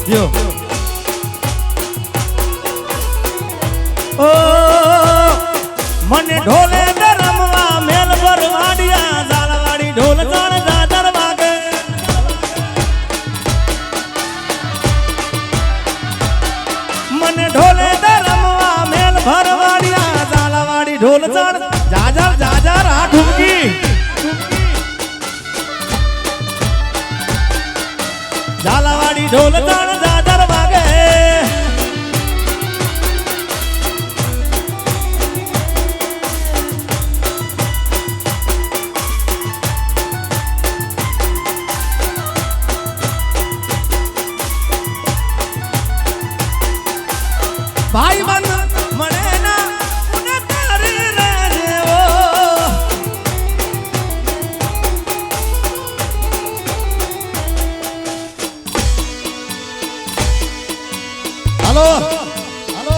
જો ઓ મને ઢોલે રમવા મેલ પર વાડિયા ઝાલવાડી ઢોલ જાણ દાદર વાગે મને ઢોલે રમવા મેલ ભર વાડિયા ઝાલવાડી ઢોલ જાણ જાજર જાજર આ ઠુમકી ઝાલવાડી ઢોલ જાણ દાદર વાગે ભાઈ બંધ મને ના ઉને તારી રહેજો હાલો હાલો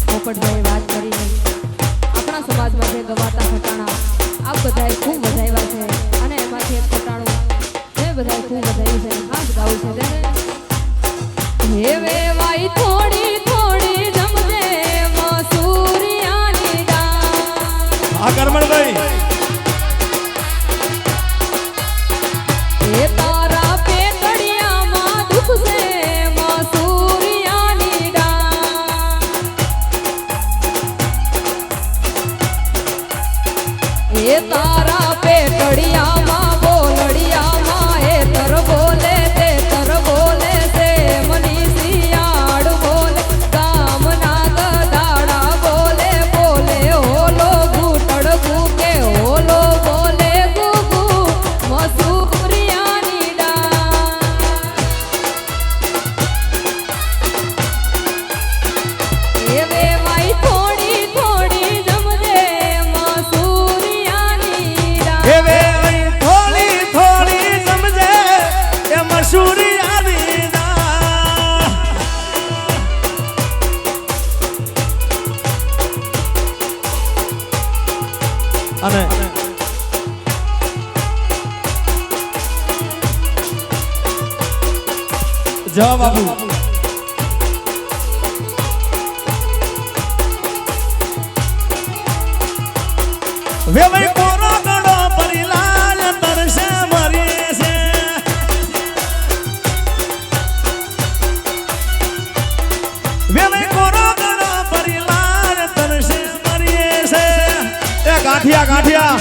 પોપટભાઈ વાત કરી આપણા સમાજમાં જે ગવાતા ઘટાણા આપ બધાએ ખૂબ વધાવ્યા છે અને એમાંથી એક પટાણું એ બધાએ ખૂબ વધાવ્યું છે ખાસ ગાવું છે ત્યારે હે વેવાઈ થોડી થોડી જમજે મસૂરિયાની દાળ આ કરમણભાઈ એ તારા પેટડિયામાં દુખ છે મસૂરિયાની દાળ એ તારા પેટડિયામાં બોલડિયામાં એ તર બોલે તે તર બોલે છે મનીષિયાળ બોલે ગામના ગદાડા બોલે બોલે ઓલો ઘૂંટડ ઘૂકે ઓલો બોલે ગુગુ મસૂરિયાની દાળ એ વેવાઈ થોડી થોડી જમજે મસૂરિયાની દાળ એવે અહીં થોડી થોડી સમજે એ મશૂરી આવી ના અને જવાબ આપું વેવાઈ કોરો ગળો પરિલાલ તરસે મરીએ છે વેવાઈ કોરો ગળો પરિલાલ તરસે મરીએ છે એ ગાંઠિયા ગાંઠિયા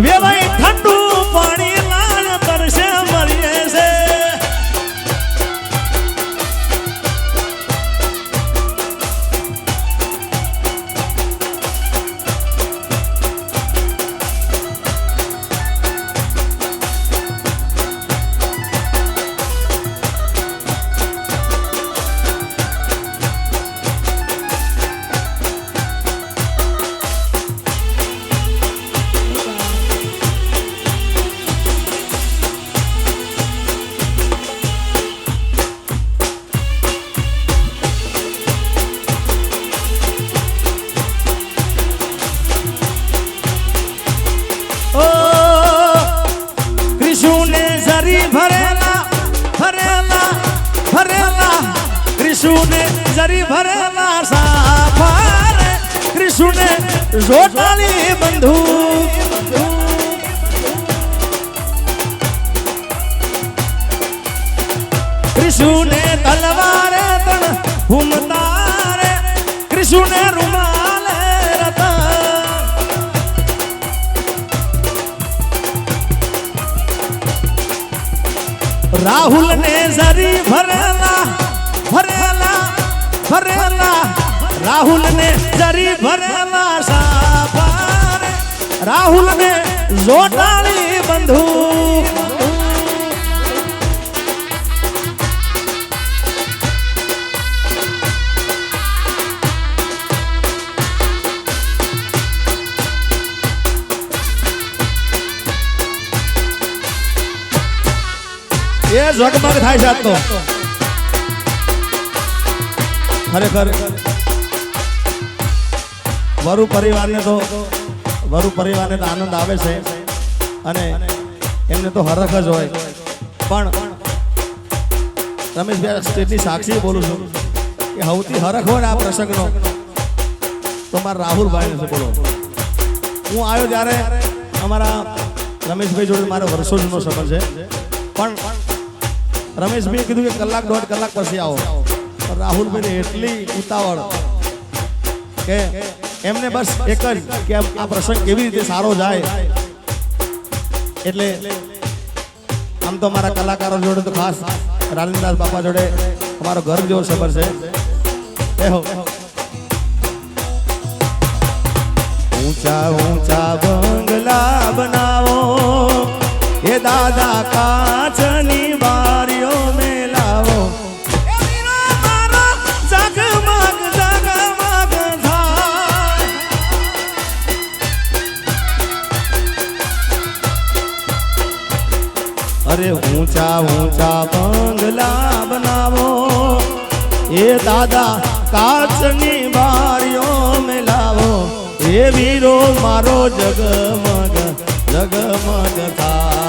વેવાઈ ઠંડુ પાણી લાલ તરસે મરીએ છે कृष्ण जरी भरेला भरेला भरेला कृष्ण जरी भरेला साफार कृष्ण जोटाली बंधुक कृष्ण तलवारे तण घूमतारे कृष्ण रुमाल रता राहुल ने जरी भरेला भरेला भरेला राहुल ने जरी भरेला साफार राहुल ने जोटाली बंधुक ये जगमग थाय છે તો ખરેખર વરુ પરિવારને તો આનંદ આવે છે અને એમને તો હરખ જ હોય પણ રમેશભાઈ સ્ટેજની સાક્ષી બોલું છું કે સૌથી હરખ હોય ને આ પ્રસંગનો તો મારા રાહુલભાઈને છે બોલો હું આવ્યો ત્યારે અમારા રમેશભાઈ જોડે મારો વર્ષો જૂનો સંબંધ છે પણ રમેશભાઈએ કીધું કે કલાક દોઢ કલાક પછી આવો પણ રાહુલભાઈને એટલી ઉતાવળ કે એમને બસ એક જ કે આ પ્રસંગ કેવી રીતે સારો જાય એટલે આમ તો અમારા કલાકારો જોડે તો ખાસ રાલીદાસ બાપા જોડે અમારો ઘર જેવો સબર છે એહો ઊંચા ઊંચા બંગલા બનાવો ये दादा कांचनी बारियों में लावो जगमग जगमग थाय अरे ऊंचा ऊंचा बंगला बनावो એ દાદા કાચની બારીઓ મેલાવો એ વીરો મારો જગમગ જગમગ થાય